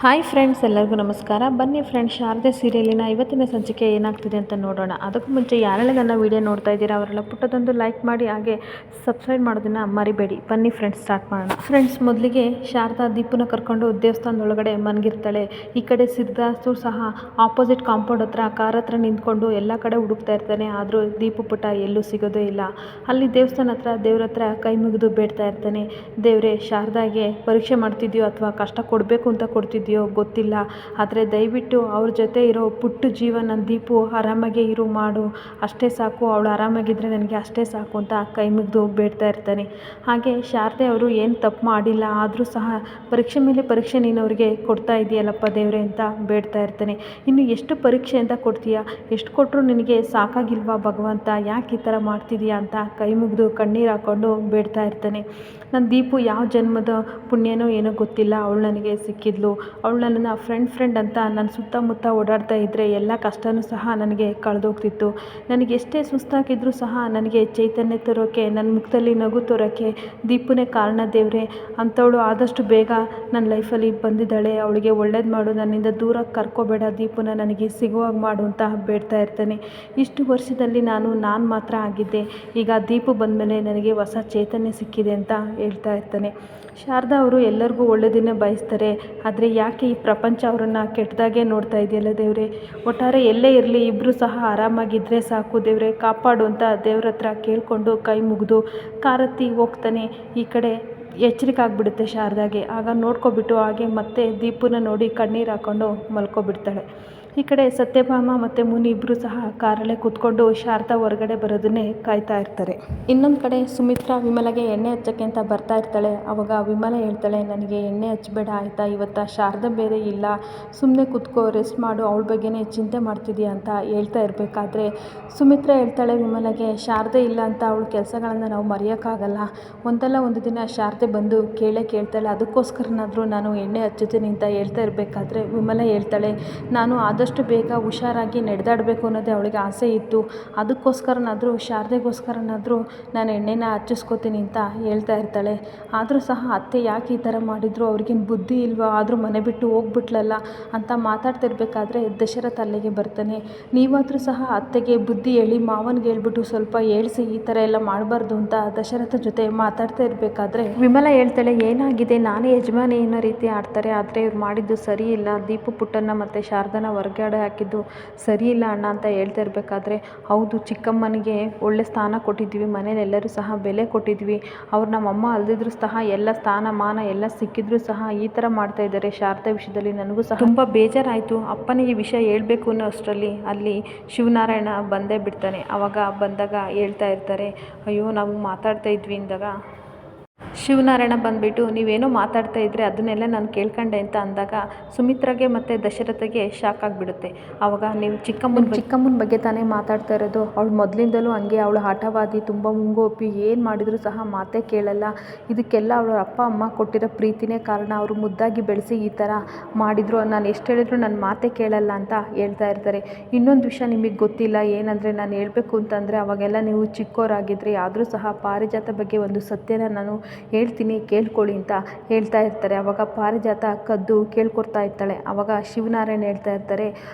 Hi friends, ಎಲ್ಲರಿಗೂ ನಮಸ್ಕಾರ. ಬನ್ನಿ ಫ್ರೆಂಡ್ಸ್, ಶಾರದೆ ಸೀರಿಯಲಿನ ಇವತ್ತಿನ ಸಂಚಿಕೆ ಏನಾಗ್ತಿದೆ ಅಂತ ನೋಡೋಣ. ಅದಕ್ಕೂ ಮುಂಚೆ ಯಾರೆಲ್ಲ ನನ್ನ ವಿಡಿಯೋ ನೋಡ್ತಾ ಇದ್ದೀರಾ ಅವರೆಲ್ಲ ಪುಟ್ಟದೊಂದು ಲೈಕ್ ಮಾಡಿ, ಹಾಗೆ ಸಬ್ಸ್ಕ್ರೈಬ್ ಮಾಡೋದನ್ನು ಮರಿಬೇಡಿ. ಬನ್ನಿ ಫ್ರೆಂಡ್ಸ್, ಸ್ಟಾರ್ಟ್ ಮಾಡೋಣ. ಫ್ರೆಂಡ್ಸ್, ಮೊದಲಿಗೆ ಶಾರದಾ ದೀಪನ ಕರ್ಕೊಂಡು ದೇವಸ್ಥಾನದೊಳಗಡೆ ಮನ್ಗಿರ್ತಾಳೆ. ಈ ಕಡೆ ಸಿದ್ಧಾರ್ಥು ಸಹ ಆಪೋಸಿಟ್ ಕಾಂಪೌಂಡ್ ಹತ್ರ ಕಾರ್ ಹತ್ರ ನಿಂತ್ಕೊಂಡು ಎಲ್ಲ ಕಡೆ ಹುಡುಕ್ತಾ ಇರ್ತಾನೆ. ಆದರೂ ದೀಪು ಪುಟ್ಟ ಎಲ್ಲೂ ಸಿಗೋದೇ ಇಲ್ಲ. ಅಲ್ಲಿ ದೇವಸ್ಥಾನ ಹತ್ರ ದೇವ್ರ ಹತ್ರ ಕೈ ಮುಗಿದು ಬೇಡ್ತಾ ಇರ್ತಾನೆ. ದೇವರೇ, ಶಾರದಾಗೆ ಪರೀಕ್ಷೆ ಮಾಡ್ತಿದ್ಯೋ ಅಥವಾ ಕಷ್ಟ ಕೊಡಬೇಕು ಅಂತ ಕೊಡ್ತಿದ್ಯೋ ಗೊತ್ತಿಲ್ಲ, ಆದರೆ ದಯವಿಟ್ಟು ಅವ್ರ ಜೊತೆ ಇರೋ ಪುಟ್ಟ ಜೀವ ನನ್ನ ದೀಪು ಆರಾಮಾಗೆ ಇರು ಮಾಡು, ಅಷ್ಟೇ ಸಾಕು, ಅವಳು ಆರಾಮಾಗಿದ್ದರೆ ನನಗೆ ಅಷ್ಟೇ ಸಾಕು ಅಂತ ಕೈ ಮುಗಿದು ಬೇಡ್ತಾ ಇರ್ತಾನೆ. ಹಾಗೆ ಶಾರದೆ ಅವರು ಏನು ತಪ್ಪು ಮಾಡಿಲ್ಲ, ಆದರೂ ಸಹ ಪರೀಕ್ಷೆ ಮೇಲೆ ಪರೀಕ್ಷೆ ನೀನು ಅವರಿಗೆ ಕೊಡ್ತಾ ಇದೆಯಲ್ಲಪ್ಪ ದೇವರೇ ಅಂತ ಬೇಡ್ತಾ ಇರ್ತಾನೆ. ಇನ್ನು ಎಷ್ಟು ಪರೀಕ್ಷೆ ಅಂತ ಕೊಡ್ತೀಯಾ, ಎಷ್ಟು ಕೊಟ್ಟರು ನಿನಗೆ ಸಾಕಾಗಿಲ್ವಾ ಭಗವಂತ, ಯಾಕೆ ಈ ಥರ ಮಾಡ್ತಿದೀಯಾ ಅಂತ ಕೈ ಮುಗಿದು ಕಣ್ಣೀರು ಹಾಕ್ಕೊಂಡು ಬೇಡ್ತಾ ಇರ್ತಾನೆ. ನನ್ನ ದೀಪು ಯಾವ ಜನ್ಮದ ಪುಣ್ಯನೋ ಏನೋ ಗೊತ್ತಿಲ್ಲ, ಅವಳು ನನಗೆ ಸಿಕ್ಕಿದ್ಲು. ಅವಳು ನನ್ನನ್ನು ಫ್ರೆಂಡ್ ಅಂತ ನನ್ನ ಸುತ್ತಮುತ್ತ ಓಡಾಡ್ತಾ ಇದ್ದರೆ ಎಲ್ಲ ಕಷ್ಟವೂ ಸಹ ನನಗೆ ಕಳೆದೋಗ್ತಿತ್ತು. ನನಗೆ ಎಷ್ಟೇ ಸುಸ್ತಾಗಿದ್ದರೂ ಸಹ ನನಗೆ ಚೈತನ್ಯ ತರೋಕ್ಕೆ, ನನ್ನ ಮುಖದಲ್ಲಿ ನಗು ತರೋಕ್ಕೆ ದೀಪುನೇ ಕಾರಣ ದೇವರೇ. ಅಂಥವಳು ಆದಷ್ಟು ಬೇಗ ನನ್ನ ಲೈಫಲ್ಲಿ ಬಂದಿದ್ದಾಳೆ, ಅವಳಿಗೆ ಒಳ್ಳೇದು ಮಾಡು, ನನ್ನಿಂದ ದೂರ ಕರ್ಕೋಬೇಡ, ದೀಪುನ ನನಗೆ ಸಿಗುವಾಗ ಮಾಡು ಅಂತ ಬೇಡ್ತಾ ಇರ್ತಾನೆ. ಇಷ್ಟು ವರ್ಷದಲ್ಲಿ ನಾನು ಮಾತ್ರ ಆಗಿದ್ದೆ, ಈಗ ದೀಪು ಬಂದಮೇಲೆ ನನಗೆ ಹೊಸ ಚೈತನ್ಯ ಸಿಕ್ಕಿದೆ ಅಂತ ಹೇಳ್ತಾ ಇರ್ತಾನೆ. ಶಾರದಾ ಅವರು ಎಲ್ಲರಿಗೂ ಒಳ್ಳೆಯದನ್ನೇ ಬಯಸ್ತಾರೆ, ಆದರೆ ಯಾಕೆ ಈ ಪ್ರಪಂಚ ಅವರನ್ನು ಕೆಟ್ಟದಾಗೆ ನೋಡ್ತಾ ಇದೆಯಲ್ಲ ದೇವರೇ. ಒಟ್ಟಾರೆ ಎಲ್ಲೇ ಇರಲಿ ಇಬ್ಬರು ಸಹ ಆರಾಮಾಗಿದ್ದರೆ ಸಾಕು ದೇವರೇ, ಕಾಪಾಡು ಅಂತ ದೇವ್ರ ಹತ್ರ ಕೇಳಿಕೊಂಡು ಕೈ ಮುಗಿದು ಕಾರತ್ತಿ ಹೋಗ್ತಾನೆ. ಈ ಕಡೆ ಎಚ್ಚರಿಕೆ ಆಗಿಬಿಡುತ್ತೆ ಶಾರದಾಗೆ. ಆಗ ನೋಡ್ಕೊಬಿಟ್ಟು ಹಾಗೆ ಮತ್ತೆ ದೀಪನ ನೋಡಿ ಕಣ್ಣೀರು ಹಾಕ್ಕೊಂಡು ಮಲ್ಕೊಬಿಡ್ತಾಳೆ. ಈ ಕಡೆ ಸತ್ಯಭಾಮ ಮತ್ತು ಮುನಿ ಇಬ್ಬರು ಸಹ ಕಾರಲ್ಲೇ ಕೂತ್ಕೊಂಡು ಶಾರದಾ ಹೊರಗಡೆ ಬರೋದನ್ನೇ ಕಾಯ್ತಾ ಇರ್ತಾರೆ. ಇನ್ನೊಂದು ಕಡೆ ಸುಮಿತ್ರಾ ವಿಮಲಾಗೆ ಎಣ್ಣೆ ಹಚ್ಚಕ್ಕೆ ಅಂತ ಬರ್ತಾ ಇರ್ತಾಳೆ. ಆವಾಗ ವಿಮಲ ಹೇಳ್ತಾಳೆ, ನನಗೆ ಎಣ್ಣೆ ಹಚ್ಚಬೇಡ ಆಯಿತಾ, ಇವತ್ತು ಶಾರದಾ ಬೇರೆ ಇಲ್ಲ, ಸುಮ್ಮನೆ ಕೂತ್ಕೋ, ರೆಸ್ಟ್ ಮಾಡು, ಅವಳ ಬಗ್ಗೆನೇ ಚಿಂತೆ ಮಾಡ್ತಿದ್ದೀಯ ಅಂತ ಹೇಳ್ತಾ ಇರಬೇಕಾದ್ರೆ ಸುಮಿತ್ರಾ ಹೇಳ್ತಾಳೆ ವಿಮಲಾಗೆ, ಶಾರದೆ ಇಲ್ಲ ಅಂತ ಅವಳ ಕೆಲಸಗಳನ್ನು ನಾವು ಮರೆಯೋಕ್ಕಾಗಲ್ಲ, ಒಂದಲ್ಲ ಒಂದು ದಿನ ಶಾರದೆ ಬಂದು ಕೇಳ್ತಾಳೆ, ಅದಕ್ಕೋಸ್ಕರನಾದರೂ ನಾನು ಎಣ್ಣೆ ಹಚ್ಚುತ್ತೀನಿ ಅಂತ ಹೇಳ್ತಾ ಇರಬೇಕಾದ್ರೆ ವಿಮಲ ಹೇಳ್ತಾಳೆ, ನಾನು ಆದಷ್ಟು ಬೇಗ ಹುಷಾರಾಗಿ ನಡೆದಾಡಬೇಕು ಅನ್ನೋದೇ ಅವಳಿಗೆ ಆಸೆ ಇತ್ತು, ಅದಕ್ಕೋಸ್ಕರನಾದರೂ ಶಾರದೆಗೋಸ್ಕರನಾದರೂ ನಾನು ಎಣ್ಣೆನ ಹಚ್ಚಿಸ್ಕೋತೀನಿ ಅಂತ ಹೇಳ್ತಾ ಇರ್ತಾಳೆ. ಆದರೂ ಸಹ ಅತ್ತೆ ಯಾಕೆ ಈ ಥರ ಮಾಡಿದ್ರು, ಅವ್ರಿಗೇನು ಬುದ್ಧಿ ಇಲ್ವಾ, ಆದರೂ ಮನೆ ಬಿಟ್ಟು ಹೋಗ್ಬಿಟ್ಲಲ್ಲ ಅಂತ ಮಾತಾಡ್ತಿರ್ಬೇಕಾದ್ರೆ ದಶರಥ ಅಲ್ಲಿಗೆ ಬರ್ತಾನೆ. ನೀವಾದರೂ ಸಹ ಅತ್ತೆಗೆ ಬುದ್ಧಿ ಹೇಳಿ, ಮಾವನಿಗೆ ಹೇಳ್ಬಿಟ್ಟು ಸ್ವಲ್ಪ ಹೇಳಿಸಿ, ಈ ಥರ ಎಲ್ಲ ಮಾಡಬಾರ್ದು ಅಂತ ದಶರಥ ಜೊತೆ ಮಾತಾಡ್ತಾ ಇರಬೇಕಾದ್ರೆ ವಿಮಲ ಹೇಳ್ತಾಳೆ, ಏನಾಗಿದೆ, ನಾನೇ ಯಜಮಾನಿ ಅನ್ನೋ ರೀತಿ ಆಡ್ತಾರೆ, ಆದರೆ ಇವ್ರು ಮಾಡಿದ್ದು ಸರಿ ಇಲ್ಲ, ದೀಪು ಪುಟ್ಟನ್ನ ಮತ್ತು ಶಾರದಾನ ಹೊರಗಡೆ ಹಾಕಿದ್ದು ಸರಿ ಇಲ್ಲ ಅಣ್ಣ ಅಂತ ಹೇಳ್ತಾ ಇರಬೇಕಾದ್ರೆ, ಹೌದು, ಚಿಕ್ಕಮ್ಮನಿಗೆ ಒಳ್ಳೆ ಸ್ಥಾನ ಕೊಟ್ಟಿದ್ವಿ, ಮನೇಲಿ ಎಲ್ಲರೂ ಸಹ ಬೆಲೆ ಕೊಟ್ಟಿದ್ವಿ, ಅವ್ರು ನಮ್ಮಮ್ಮ ಅಲ್ದಿದ್ರು ಸಹ ಎಲ್ಲ ಸ್ಥಾನ ಮಾನ ಎಲ್ಲ ಸಿಕ್ಕಿದ್ರು ಸಹ ಈ ಥರ ಮಾಡ್ತಾ ಇದ್ದಾರೆ ಶಾರದಾ ವಿಷಯದಲ್ಲಿ. ನನಗೂ ಸಹ ತುಂಬ ಬೇಜಾರಾಯಿತು. ಅಪ್ಪನಿಗೆ ವಿಷಯ ಹೇಳಬೇಕು ಅನ್ನೋ ಅಷ್ಟರಲ್ಲಿ ಅಲ್ಲಿ ಶಿವನಾರಾಯಣ ಬಂದೇ ಬಿಡ್ತಾನೆ. ಆವಾಗ ಬಂದಾಗ ಹೇಳ್ತಾ ಇರ್ತಾರೆ, ಅಯ್ಯೋ ನಾವು ಮಾತಾಡ್ತಾ ಇದ್ವಿ ಅಂದಾಗ ಶಿವನಾರಾಯಣ ಬಂದುಬಿಟ್ಟು, ನೀವೇನೋ ಮಾತಾಡ್ತಾ ಇದ್ರೆ ಅದನ್ನೆಲ್ಲ ನಾನು ಕೇಳ್ಕೊಂಡೆ ಅಂತ ಅಂದಾಗ ಸುಮಿತ್ರಾಗೆ ಮತ್ತು ದಶರಥಗೆ ಶಾಕ್ ಆಗಿಬಿಡುತ್ತೆ. ಆವಾಗ ನೀವು ಚಿಕ್ಕಮ್ಮನ ಬಗ್ಗೆ ತಾನೇ ಮಾತಾಡ್ತಾ ಇರೋದು, ಅವಳು ಮೊದಲಿಂದಲೂ ಹಂಗೆ, ಅವಳು ಹಠವಾದಿ, ತುಂಬ ಮುಂಗೋಪಿ, ಏನು ಮಾಡಿದರೂ ಸಹ ಮಾತೇ ಕೇಳಲ್ಲ, ಇದಕ್ಕೆಲ್ಲ ಅವಳ ಅಪ್ಪ ಅಮ್ಮ ಕೊಟ್ಟಿರೋ ಪ್ರೀತಿನೇ ಕಾರಣ, ಅವರು ಮುದ್ದಾಗಿ ಬೆಳೆಸಿ ಈ ಥರ ಮಾಡಿದರು, ನಾನು ಎಷ್ಟು ಹೇಳಿದ್ರು ನನ್ನ ಮಾತೇ ಕೇಳಲ್ಲ ಅಂತ ಹೇಳ್ತಾ ಇರ್ತಾರೆ. ಇನ್ನೊಂದು ವಿಷಯ ನಿಮಗೆ ಗೊತ್ತಿಲ್ಲ, ಏನಂದರೆ ನಾನು ಹೇಳಬೇಕು ಅಂತಂದರೆ ಅವಾಗೆಲ್ಲ ನೀವು ಚಿಕ್ಕವರಾಗಿದ್ರಿ, ಆದರೂ ಸಹ ಪಾರಿಜಾತ ಬಗ್ಗೆ ಒಂದು ಸತ್ಯನ ನಾನು ಹೇಳ್ತೀನಿ ಕೇಳ್ಕೊಳ್ಳಿ ಅಂತ ಹೇಳ್ತಾ ಇರ್ತಾರೆ. ಆವಾಗ ಪಾರಿಜಾತ ಕದ್ದು ಕೇಳ್ಕೊಡ್ತಾ ಇರ್ತಾಳೆ. ಆವಾಗ ಶಿವನಾರಾಯಣ ಹೇಳ್ತಾ ಇರ್ತಾರೆ,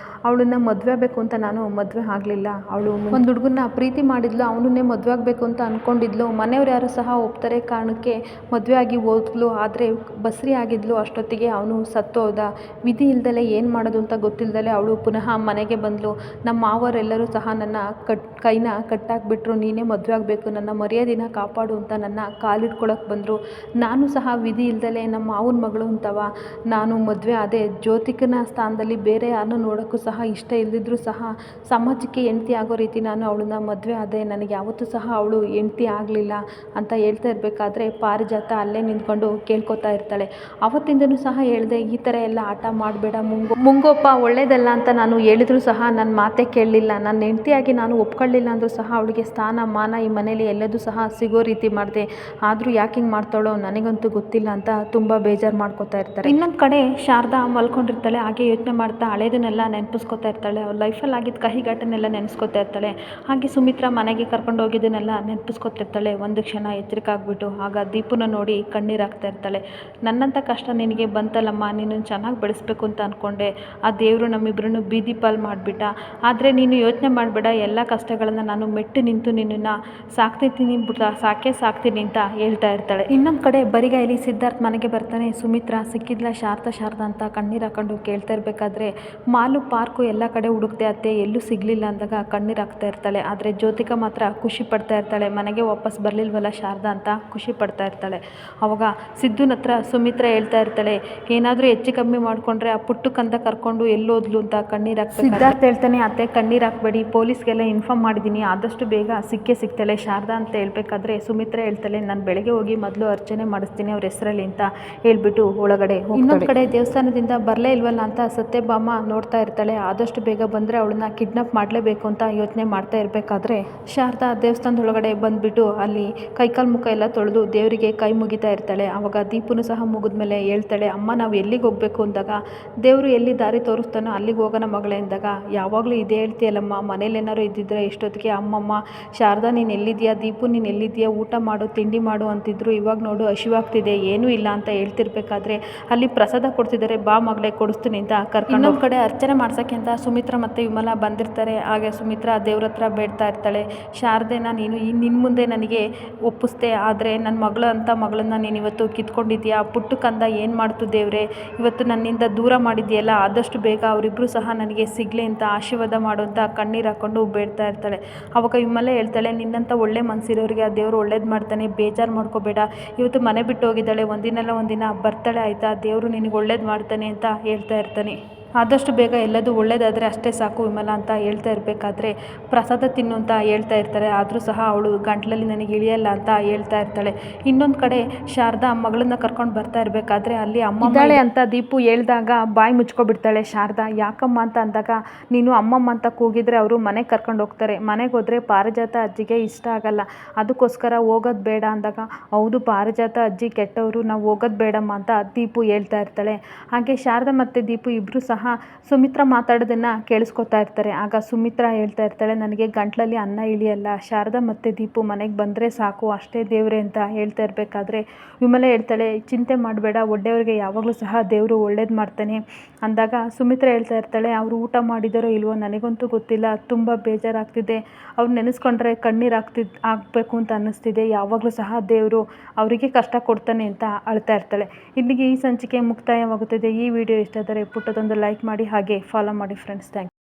ಅವಳನ್ನ ಮದುವೆ ಆಗಬೇಕು ಅಂತ ನಾನು ಮದುವೆ ಆಗಲಿಲ್ಲ, ಅವಳು ಒಂದು ಹುಡುಗನ್ನ ಪ್ರೀತಿ ಮಾಡಿದ್ಲು, ಅವನನ್ನೇ ಮದುವೆ ಆಗಬೇಕು ಅಂತ ಅಂದ್ಕೊಂಡಿದ್ಲು, ಮನೆಯವ್ರು ಯಾರು ಸಹ ಒಪ್ತಾರೆ ಕಾರಣಕ್ಕೆ ಮದುವೆ ಆಗಿ ಹೋದ್ಲು, ಆದರೆ ಬಸ್ರಿ ಆಗಿದ್ಲು, ಅಷ್ಟೊತ್ತಿಗೆ ಅವನು ಸತ್ತೋದ, ವಿಧಿ ಇಲ್ದಲೆ ಏನು ಮಾಡೋದು ಅಂತ ಗೊತ್ತಿಲ್ದಲೆ ಅವಳು ಪುನಃ ಮನೆಗೆ ಬಂದಳು, ನಮ್ಮ ಮಾವರೆಲ್ಲರೂ ಸಹ ನನ್ನ ಕೈನ ಕಟ್ಟಾಕ್ಬಿಟ್ರು, ನೀನೇ ಮದುವೆ ಆಗಬೇಕು, ನನ್ನ ಮರ್ಯಾದೆನ ಕಾಪಾಡು ಅಂತ ನನ್ನ ಕಾಲಿಡ್ಕೊಳಕ್ಕೆ ಬಂದರು, ನಾನು ಸಹ ವಿಧಿ ಇಲ್ದಲೆ ನಮ್ಮ ಮಾವನ ಮಗಳು ಅಂತವ ನಾನು ಮದುವೆ ಆದೆ, ಜ್ಯೋತಿಕನ ಸ್ಥಾನದಲ್ಲಿ ಬೇರೆ ಯಾರನ್ನೂ ನೋಡೋಕ್ಕೂ ಸಹ ಇಷ್ಟ ಇಲ್ಲದಿದ್ದರೂ ಸಹ ಸಮಾಜಕ್ಕೆ ಹೆಂಡ್ತಿ ಆಗೋ ರೀತಿ ನಾನು ಅವಳನ್ನ ಮದುವೆ ಆದೆ, ನನಗೆ ಯಾವತ್ತೂ ಸಹ ಅವಳು ಹೆಂಡ್ತಿ ಆಗಲಿಲ್ಲ ಅಂತ ಹೇಳ್ತಾ ಇರಬೇಕಾದ್ರೆ ಪಾರಿಜಾತ ಅಲ್ಲೇ ನಿಂತ್ಕೊಂಡು ಕೇಳ್ಕೊತಾ ಇರ್ತಾಳೆ. ಅವತ್ತಿಂದನೂ ಸಹ ಹೇಳಿದೆ, ಈ ಥರ ಎಲ್ಲ ಆಟ ಮಾಡಬೇಡ, ಮುಂಗೋಪ ಒಳ್ಳೇದಲ್ಲ ಅಂತ ನಾನು ಹೇಳಿದರೂ ಸಹ ನನ್ನ ಮಾತೇ ಕೇಳಲಿಲ್ಲ, ನನ್ನ ಹೆಂಡ್ತಿಯಾಗಿ ನಾನು ಒಪ್ಕೊಳ್ಳಿಲ್ಲ ಅಂದರೂ ಸಹ ಅವಳಿಗೆ ಸ್ಥಾನ ಮಾನ ಈ ಮನೇಲಿ ಎಲ್ಲದೂ ಸಹ ಸಿಗೋ ರೀತಿ ಮಾಡಿದೆ, ಆದರೂ ಯಾಕೆ ಹಿಂಗೆ ಮಾಡ್ತಾಳೋ ನನಗಂತೂ ಗೊತ್ತಿಲ್ಲ ಅಂತ ತುಂಬ ಬೇಜಾರು ಮಾಡ್ಕೋತಾ ಇರ್ತಾರೆ. ಇನ್ನೊಂದು ಕಡೆ ಶಾರದಾ ಮಲ್ಕೊಂಡಿರ್ತಾಳೆ, ಹಾಗೆ ಯೋಚನೆ ಮಾಡ್ತಾ ಹಳೇದನ್ನೆಲ್ಲ ನೆನಪಿಸ್ಕೋತಾ ಇರ್ತಾಳೆ. ಅವ್ರ ಲೈಫಲ್ಲಿ ಆಗಿದ್ದ ಕಹಿ ಘಟನೆಲ್ಲ ನೆನೆಸ್ಕೋತಾ ಇರ್ತಾಳೆ. ಹಾಗೆ ಸುಮಿತ್ರಾ ಮನೆಗೆ ಕರ್ಕೊಂಡು ಹೋಗಿದ್ದನ್ನೆಲ್ಲ ನೆನಪಿಸ್ಕೊತಿರ್ತಾಳೆ. ಒಂದು ಕ್ಷಣ ಎಚ್ಚರಿಕೆ ಆಗಿಬಿಟ್ಟು ಆಗ ದೀಪುನ ನೋಡಿ ಕಣ್ಣೀರು ಹಾಕ್ತಾ ಇರ್ತಾಳೆ. ನನ್ನಂಥ ಕಷ್ಟ ನಿನಗೆ ಬಂತಲ್ಲಮ್ಮ, ನೀನು ಚೆನ್ನಾಗಿ ಬೆಳೆಸ್ಬೇಕು ಅಂತ ಅಂದ್ಕೊಂಡೆ, ಆ ದೇವರು ನಮ್ಮಿಬ್ಬರನ್ನು ಬೀದಿ ಪಾಲು ಮಾಡಿಬಿಟ್ಟ. ಆದರೆ ನೀನು ಯೋಚನೆ ಮಾಡಬೇಡ, ಎಲ್ಲ ಕಷ್ಟಗಳನ್ನು ನಾನು ಮೆಟ್ಟು ನಿಂತು ನಿನ್ನನ್ನು ಸಾಕ್ತೀನಿ ಬಿಟ್ಟ ಸಾಕ್ತೀನಿ ಅಂತ ಹೇಳ್ತಾ ಇರ್ತಾಳೆ. ಇನ್ನೊಂದು ಕಡೆ ಬರಿಗೈಲಿ ಸಿದ್ಧಾರ್ಥ್ ಮನೆಗೆ ಬರ್ತಾನೆ. ಸುಮಿತ್ರಾ ಸಿಕ್ಕಿದ್ಲ ಶಾರದಾ ಅಂತ ಕಣ್ಣೀರು ಹಾಕೊಂಡು ಕೇಳ್ತಾ ಇರಬೇಕಾದ್ರೆ ಮಾಲು ಪಾರ್ಕು ಎಲ್ಲ ಕಡೆ ಹುಡುಕ್ತೆ ಅತ್ತೆ, ಎಲ್ಲೂ ಸಿಗಲಿಲ್ಲ ಅಂದಾಗ ಕಣ್ಣೀರು ಹಾಕ್ತಾ ಇರ್ತಾಳೆ. ಆದರೆ ಜ್ಯೋತಿಕಾ ಮಾತ್ರ ಖುಷಿ ಪಡ್ತಾ ಇರ್ತಾಳೆ, ಮನೆಗೆ ವಾಪಸ್ ಬರಲಿಲ್ವಲ್ಲ ಶಾರದಾ ಅಂತ ಖುಷಿ ಪಡ್ತಾ ಇರ್ತಾಳೆ. ಅವಾಗ ಸಿದ್ದುನ ಹತ್ರ ಸುಮಿತ್ರಾ ಹೇಳ್ತಾ ಇರ್ತಾಳೆ, ಏನಾದರೂ ಹೆಚ್ಚು ಕಮ್ಮಿ ಮಾಡಿಕೊಂಡ್ರೆ ಆ ಪುಟ್ಟಕ್ಕಂತ ಕರ್ಕೊಂಡು ಎಲ್ಲೋದ್ಲು ಅಂತ ಕಣ್ಣೀರು ಹಾಕ್ತಾರೆ. ಸಿದ್ಧಾರ್ಥ್ ಹೇಳ್ತಾನೆ, ಅತ್ತೆ ಕಣ್ಣೀರು ಹಾಕ್ಬೇಡಿ, ಪೊಲೀಸ್ಗೆಲ್ಲ ಇನ್ಫಾರ್ಮ್ ಮಾಡಿದ್ದೀನಿ, ಆದಷ್ಟು ಬೇಗ ಸಿಗ್ತಾಳೆ ಶಾರದಾ ಅಂತ ಹೇಳ್ಬೇಕಾದ್ರೆ ಸುಮಿತ್ರಾ ಹೇಳ್ತಾಳೆ, ನಾನು ಬೆಳಗ್ಗೆ ಹೋಗಿ ಮೊದಲು ಅರ್ಚನೆ ಮಾಡಿಸ್ತೀನಿ ಅವ್ರ ಹೆಸರಲ್ಲಿ ಅಂತ ಹೇಳ್ಬಿಟ್ಟು ಒಳಗಡೆ ಹೋಗ್ತಾಳೆ. ಇನ್ನೊಂದು ಕಡೆ ದೇವಸ್ಥಾನದಿಂದ ಬರಲೇ ಇಲ್ವಲ್ಲ ಅಂತ ಸತ್ಯಭಾಮ ನೋಡ್ತಾ ಇರ್ತಾಳೆ. ಆದಷ್ಟು ಬೇಗ ಬಂದರೆ ಅವಳನ್ನ ಕಿಡ್ನಾಪ್ ಮಾಡಲೇಬೇಕು ಅಂತ ಯೋಚನೆ ಮಾಡ್ತಾ ಇರಬೇಕಾದ್ರೆ ಶಾರದಾ ದೇವಸ್ಥಾನದೊಳಗಡೆ ಬಂದುಬಿಟ್ಟು ಅಲ್ಲಿ ಕೈಕಾಲು ಮುಖ ಎಲ್ಲ ತೊಳೆದು ದೇವರಿಗೆ ಕೈ ಮುಗಿತಾ ಇರ್ತಾಳೆ. ಆವಾಗ ದೀಪುನು ಸಹ ಮುಗಿದ್ಮೇಲೆ ಹೇಳ್ತಾಳೆ, ಅಮ್ಮ ನಾವು ಎಲ್ಲಿಗೆ ಹೋಗಬೇಕು ಅಂದಾಗ ದೇವರು ಎಲ್ಲಿ ದಾರಿ ತೋರಿಸ್ತಾನೋ ಅಲ್ಲಿಗೆ ಹೋಗೋಣ ಮಗಳೇ ಅಂದಾಗ, ಯಾವಾಗಲೂ ಇದೇ ಹೇಳ್ತೀಯಲ್ಲಮ್ಮ, ಮನೇಲಿ ಏನಾದ್ರು ಇದ್ದಿದ್ರೆ ಎಷ್ಟೊತ್ತಿಗೆ ಅಮ್ಮಮ್ಮ ಶಾರದಾ ನೀನು ಎಲ್ಲಿದೆಯಾ, ದೀಪು ನೀನು ಎಲ್ಲಿದೆಯಾ, ಊಟ ಮಾಡು ತಿಂಡಿ ಮಾಡು ಅಂತಿದ್ರು, ಇವಾಗ ನೋಡು ಹಸಿವಾಗ್ತಿದೆ ಏನೂ ಇಲ್ಲ ಅಂತ ಹೇಳ್ತಿರ್ಬೇಕಾದ್ರೆ ಅಲ್ಲಿ ಪ್ರಸಾದ ಕೊಡ್ತಿದ್ದಾರೆ, ಬಾ ಮಗಳೇ ಕೊಡಿಸ್ತೀನಿ ಅಂತ ಕರ್ಕೊಂಡು. ಇನ್ನೊಂದು ಕಡೆ ಅರ್ಚನೆ ಮಾಡ್ಸೋಕ್ಕೆ ಅಂತ ಸುಮಿತ್ರಾ ಮತ್ತು ವಿಮಲಾ ಬಂದಿರ್ತಾರೆ. ಹಾಗೆ ಸುಮಿತ್ರಾ ದೇವ್ರ ಹತ್ರ ಬೇಡ್ತಾ ಇರ್ತಾಳೆ, ಶಾರದೇನ ನೀನು ನಿನ್ನ ಮುಂದೆ ನನಗೆ ಒಪ್ಪಿಸ್ದೆ, ಆದರೆ ನನ್ನ ಮಗಳನ್ನ ನೀನು ಇವತ್ತು ಕಿತ್ಕೊಂಡಿದ್ಯಾ, ಪುಟ್ಟಕ್ಕಂದ ಏನು ಮಾಡ್ತು ದೇವ್ರೆ, ಇವತ್ತು ನನ್ನಿಂದ ದೂರ ಮಾಡಿದ್ಯಲ್ಲ, ಆದಷ್ಟು ಬೇಗ ಅವರಿಬ್ಬರು ಸಹ ನನಗೆ ಸಿಗಲಿ ಅಂತ ಆಶೀರ್ವಾದ ಮಾಡು ಅಂತ ಕಣ್ಣೀರು ಹಾಕ್ಕೊಂಡು ಬೇಡ್ತಾ ಇರ್ತಾಳೆ. ಅವಾಗ ವಿಮಲೆ ಹೇಳ್ತಾಳೆ, ನಿನ್ನಂಥ ಒಳ್ಳೆ ಮನಸ್ಸಿರೋರಿಗೆ ಆ ದೇವರು ಒಳ್ಳೇದು ಮಾಡ್ತಾನೆ, ಬೇಜಾರು ಮಾಡ್ಕೋಬೇಡ, ಇವತ್ತು ಮನೆ ಬಿಟ್ಟು ಹೋಗಿದ್ದಾಳೆ, ಒಂದಿನ ಬರ್ತಾಳೆ ಆಯಿತಾ, ದೇವರು ನಿನಗೆ ಒಳ್ಳೇದು ಮಾಡ್ತಾನೆ ಅಂತ ಹೇಳ್ತಾ ಇರ್ತಾನೆ. ಆದಷ್ಟು ಬೇಗ ಎಲ್ಲದೂ ಒಳ್ಳೇದಾದರೆ ಅಷ್ಟೇ ಸಾಕು ವಿಮಲಾ ಅಂತ ಹೇಳ್ತಾ ಇರಬೇಕಾದ್ರೆ ಪ್ರಸಾದ ತಿನ್ನು ಅಂತ ಹೇಳ್ತಾ ಇರ್ತಾರೆ. ಆದರೂ ಸಹ ಅವಳು ಗಂಟ್ಲಲ್ಲಿ ನನಗೆ ಇಳಿಯಲ್ಲ ಅಂತ ಹೇಳ್ತಾ ಇರ್ತಾಳೆ. ಇನ್ನೊಂದು ಕಡೆ ಶಾರದಾ ಮಗಳನ್ನ ಕರ್ಕೊಂಡು ಬರ್ತಾ ಇರಬೇಕಾದ್ರೆ ಅಲ್ಲಿ ಅಮ್ಮ ಇದ್ದಾಳೆ ಅಂತ ದೀಪು ಹೇಳಿದಾಗ ಬಾಯಿ ಮುಚ್ಕೊಬಿಡ್ತಾಳೆ ಶಾರದಾ. ಯಾಕಮ್ಮ ಅಂತ ಅಂದಾಗ, ನೀನು ಅಮ್ಮಮ್ಮ ಅಂತ ಕೂಗಿದ್ರೆ ಅವರು ಮನೆಗೆ ಕರ್ಕೊಂಡು ಹೋಗ್ತಾರೆ, ಮನೆಗೆ ಹೋದರೆ ಪಾರಿಜಾತ ಅಜ್ಜಿಗೆ ಇಷ್ಟ ಆಗಲ್ಲ, ಅದಕ್ಕೋಸ್ಕರ ಹೋಗೋದು ಬೇಡ ಅಂದಾಗ, ಹೌದು ಪಾರಿಜಾತ ಅಜ್ಜಿ ಕೆಟ್ಟವರು, ನಾವು ಹೋಗೋದು ಬೇಡಮ್ಮ ಅಂತ ದೀಪು ಹೇಳ್ತಾ ಇರ್ತಾಳೆ. ಹಾಗೆ ಶಾರದಾ ಮತ್ತು ದೀಪು ಇಬ್ಬರು ಸಹ ಸುಮಿತ್ರಾ ಮಾತಾಡೋದನ್ನು ಕೇಳಿಸ್ಕೊತಾ ಇರ್ತಾರೆ. ಆಗ ಸುಮಿತ್ರಾ ಹೇಳ್ತಾ ಇರ್ತಾಳೆ, ನನಗೆ ಗಂಟ್ಲಲ್ಲಿ ಅನ್ನ ಇಳಿಯಲ್ಲ, ಶಾರದಾ ಮತ್ತು ದೀಪು ಮನೆಗೆ ಬಂದರೆ ಸಾಕು ಅಷ್ಟೇ ದೇವ್ರೆ ಅಂತ ಹೇಳ್ತಾ ಇರಬೇಕಾದ್ರೆ ವಿಮಲೆ ಹೇಳ್ತಾಳೆ, ಚಿಂತೆ ಮಾಡಬೇಡ, ಒಳ್ಳೆಯವ್ರಿಗೆ ಯಾವಾಗಲೂ ಸಹ ದೇವರು ಒಳ್ಳೇದು ಮಾಡ್ತಾನೆ ಅಂದಾಗ ಸುಮಿತ್ರಾ ಹೇಳ್ತಾ ಇರ್ತಾಳೆ, ಅವರು ಊಟ ಮಾಡಿದಾರೋ ಇಲ್ವೋ ನನಗಂತೂ ಗೊತ್ತಿಲ್ಲ, ತುಂಬ ಬೇಜಾರಾಗ್ತಿದೆ, ಅವ್ರು ನೆನೆಸ್ಕೊಂಡ್ರೆ ಕಣ್ಣೀರು ಆಗಬೇಕು ಅಂತ ಅನ್ನಿಸ್ತಿದೆ, ಯಾವಾಗಲೂ ಸಹ ದೇವರು ಅವರಿಗೆ ಕಷ್ಟ ಕೊಡ್ತಾನೆ ಅಂತ ಅಳ್ತಾ ಇರ್ತಾಳೆ. ಇಲ್ಲಿಗೆ ಈ ಸಂಚಿಕೆ ಮುಕ್ತಾಯವಾಗುತ್ತದೆ. ಈ ವಿಡಿಯೋ ಇಷ್ಟ ಆದರೆ ಪುಟ್ಟದೊಂದು ಲೈಕ್ ಮಾಡಿ ಹಾಗೆ ಫಾಲೋ ಮಾಡಿ ಫ್ರೆಂಡ್ಸ್. Thank you.